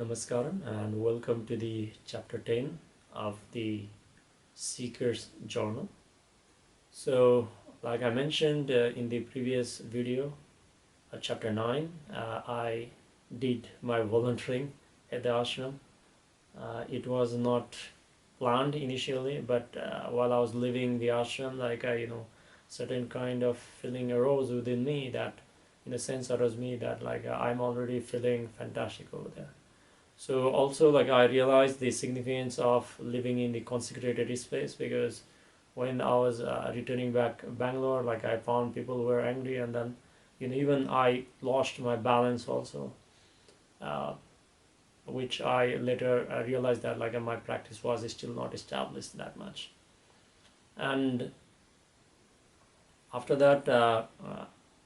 Namaskaram and welcome to the chapter 10 of the Seeker's Journal. So, like I mentioned in the previous video, chapter 9, I did my volunteering at the ashram. It was not planned initially, but while I was leaving the ashram, certain kind of feeling arose within me that, in a sense, arose me that I'm already feeling fantastic over there. So also I realized the significance of living in the consecrated space, because when I was returning back Bangalore, I found people who were angry, and then even I lost my balance also, which I later realized that my practice was still not established that much. And after that,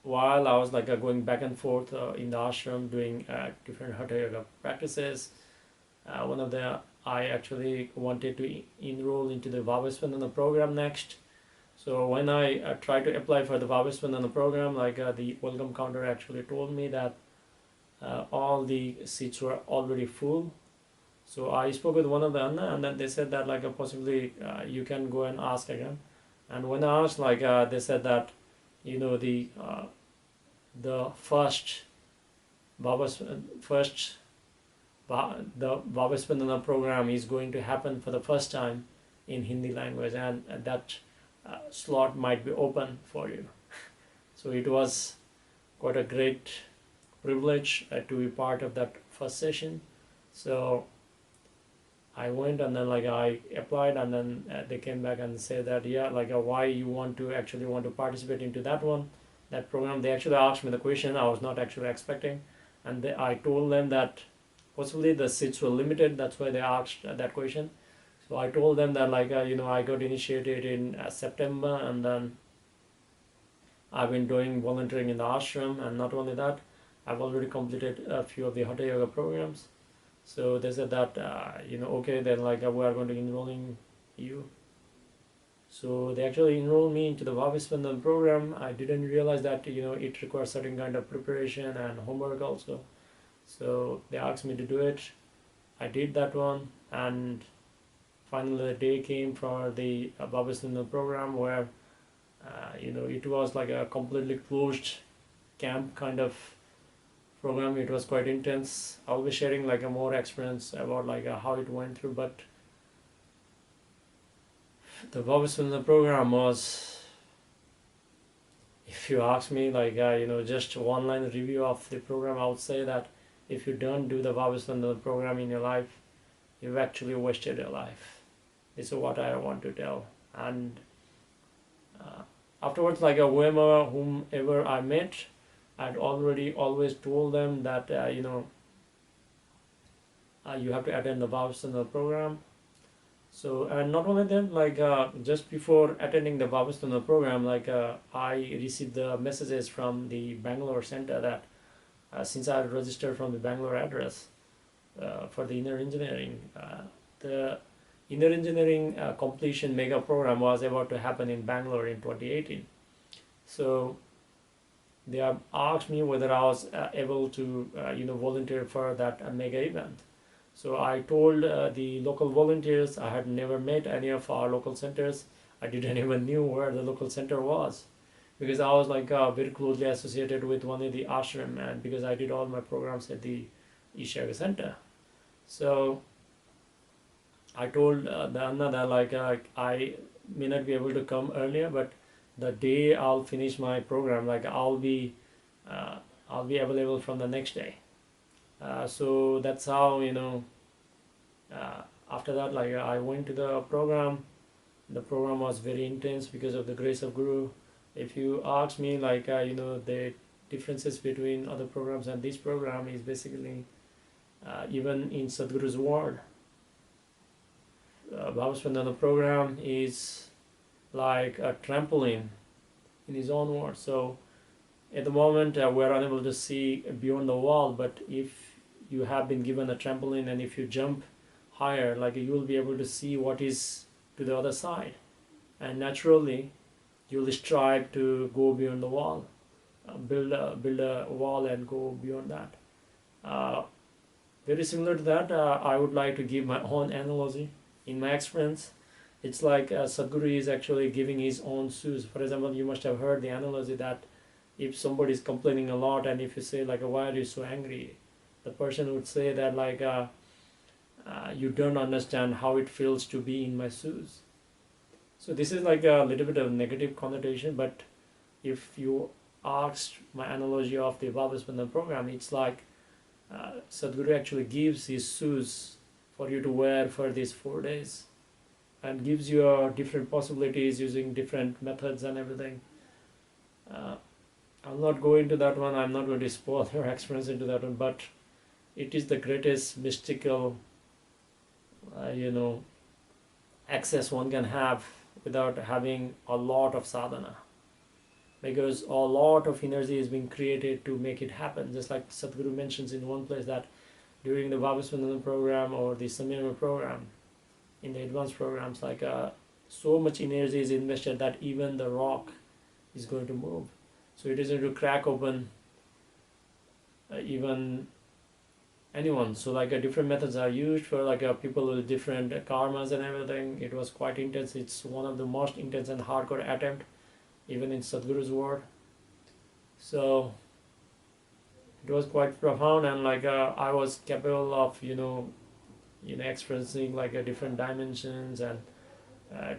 while I was going back and forth in the ashram doing different hatha yoga practices, one of the I actually wanted to enroll into the Bhava Spandana program next. So when I tried to apply for the Bhava Spandana program, the welcome counter actually told me that all the seats were already full. So I spoke with one of the Anna, and then they said that possibly you can go and ask again. And when I asked, they said that the first Bhava Spandana program is going to happen for the first time in Hindi language, and that slot might be open for you. So it was quite a great privilege to be part of that first session. So I went, and then I applied, and then they came back and said that why you want to participate into that program. They actually asked me the question I was not actually expecting, and I told them that possibly the seats were limited, that's why they asked that question. So I told them that I got initiated in September, and then I've been doing volunteering in the ashram, and not only that, I've already completed a few of the hatha yoga programs. So they said that okay, then we are going to enrolling you. So they actually enrolled me into the Bhava Spandana program. I didn't realize that it requires certain kind of preparation and homework also. So they asked me to do it. I did that one, and finally the day came for the Bhava Spandana program, where it was a completely closed camp kind of program. It was quite intense. I'll be sharing a more experience about how it went through, but the Bhava Spandana program was, if you ask me just one line review of the program, I would say that if you don't do the Bhava Spandana program in your life, you've actually wasted your life. This is what I want to tell. And afterwards, whomever I met, I'd already always told them that you have to attend the Bhava Spandana program. So, and not only that, just before attending the Bhava Spandana program, I received the messages from the Bangalore center that since I registered from the Bangalore address for the inner engineering, the inner engineering completion mega program was about to happen in Bangalore in 2018. So they have asked me whether I was able to volunteer for that mega event. So I told the local volunteers. I had never met any of our local centers. I didn't even knew where the local center was, because I was very closely associated with one of the ashram, and because I did all my programs at the Isha Center. So I told the Anna that I may not be able to come earlier, but the day I'll finish my program, I'll be available from the next day. So that's how after that I went to the program. The program was very intense because of the grace of Guru. If you ask me the differences between other programs and this program is basically even in Sadhguru's word, Bhava Spandana program is like a trampoline in his own words. So at the moment we're unable to see beyond the wall, but if you have been given a trampoline, and if you jump higher, you will be able to see what is to the other side, and naturally you will strive to go beyond the wall, build a wall and go beyond that. very similar to that, I would like to give my own analogy. In my experience, it's like Sadhguru is actually giving his own shoes. For example, you must have heard the analogy that if somebody is complaining a lot, and if you say like, why are you so angry, the person would say that like, you don't understand how it feels to be in my shoes. So this is like a little bit of negative connotation, but if you asked my analogy of the Bhava Spandana program, it's like Sadhguru actually gives his shoes for you to wear for these 4 days, and gives you different possibilities using different methods and everything. I'll not go into that one. I'm not going to spoil your experience into that one, but it is the greatest mystical, access one can have without having a lot of sadhana, because a lot of energy is being created to make it happen. Just like Sadhguru mentions in one place that during the Bhava Spandana program or the Samyama program, in the advanced programs, like so much energy is invested that even the rock is going to move. So it is going to crack open even anyone. So like different methods are used for like people with different karmas and everything. It was quite intense. It's one of the most intense and hardcore attempt, even in Sadhguru's word. So it was quite profound, and like I was capable of experiencing like different dimensions and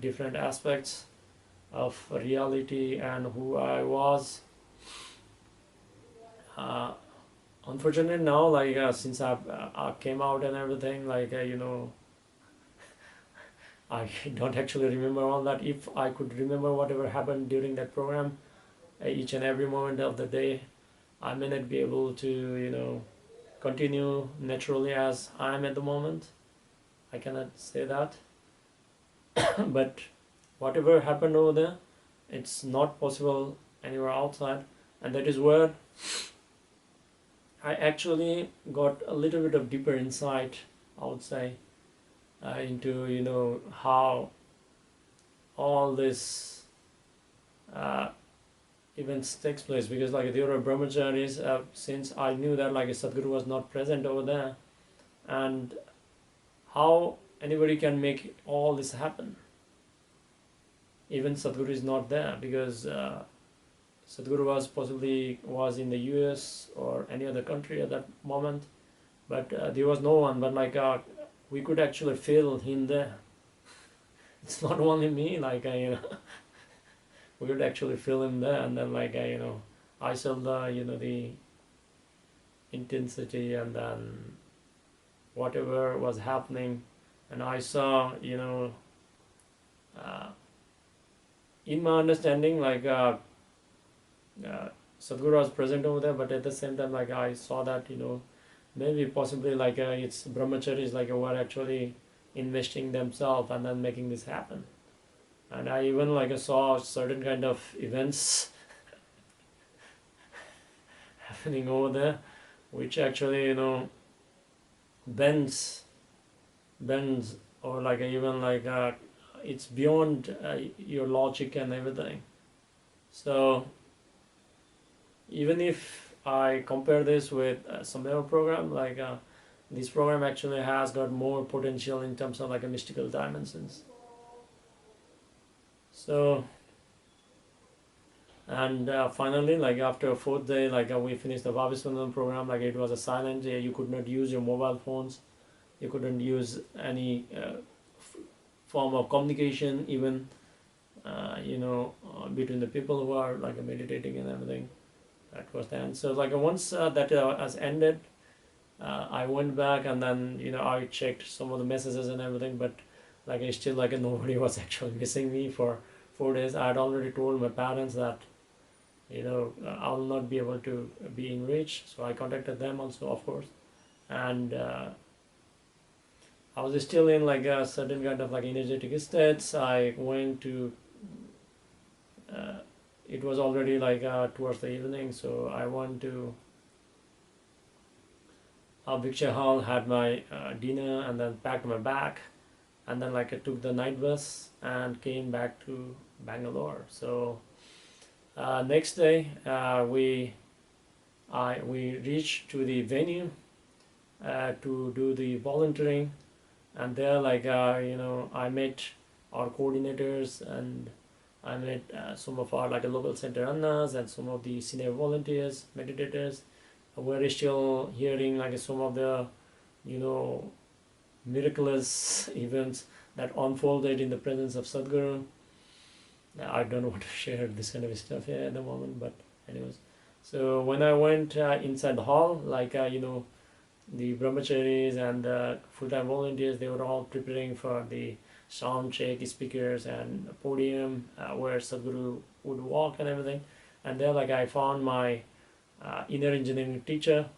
different aspects of reality and who I was. Unfortunately now, like since I came out and everything, like I don't actually remember all that. If I could remember whatever happened during that program, each and every moment of the day, I may not be able to continue naturally as I am at the moment. I cannot say that. But whatever happened over there, it's not possible anywhere outside, and that is where I actually got a little bit of deeper insight, I would say, into how all this events takes place. Because like there were brahmacharis, since I knew that like Sadhguru was not present over there, and how anybody can make all this happen. Even Sadhguru is not there, because Sadhguru was in the US or any other country at that moment, but there was no one. But like we could actually feel him there. It's not only me. Like we could actually feel him there, and then like I saw the intensity, and then whatever was happening, and I saw in my understanding like Sadhguru was present over there, but at the same time like I saw that maybe possibly like it's brahmacharis like were actually investing themselves and then making this happen. And I even like saw certain kind of events happening over there, which actually bends, or like even like it's beyond your logic and everything. So even if I compare this with some other program, like this program actually has got more potential in terms of like a mystical dimensions. So, and finally, like after a 4th day, like we finished the Bhava Spandana program. Like it was a silent day. You could not use your mobile phones. You couldn't use any form of communication, even between the people who are like meditating and everything. That was the end. So like once that has ended, I went back, and then I checked some of the messages and everything, but like I still like nobody was actually missing me for 4 days. I had already told my parents that I'll not be able to be in reach, so I contacted them also, of course, and I was still in like a certain kind of like energetic states. I went to it was already like towards the evening, so I went to Viksha Hall, had my dinner, and then packed my bag, and then like I took the night bus and came back to Bangalore. So next day we reached to the venue, to do the volunteering, and there I met our coordinators, and I met some of our local center runners and some of the senior volunteers, meditators. We're still hearing some of the miraculous events that unfolded in the presence of Sadhguru. I don't want to share this kind of stuff here at the moment, but anyways. So when I went inside the hall, the brahmacharis and the full-time volunteers, they were all preparing for the sound check, speakers, and podium where Sadhguru would walk and everything. And there, I found my inner engineering teacher.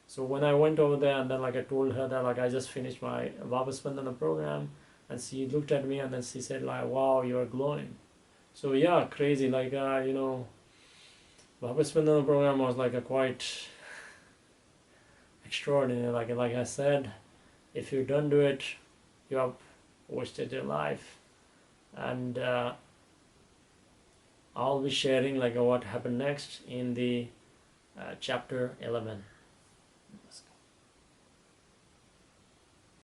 So when I went over there, and then I told her that I just finished my Bhava Spandana program, and she looked at me and then she said wow, you are glowing. So yeah, crazy. Bhava Spandana program was a quite extraordinary. Like I said, if you don't do it, you have wasted your life. And I'll be sharing what happened next in the chapter 11.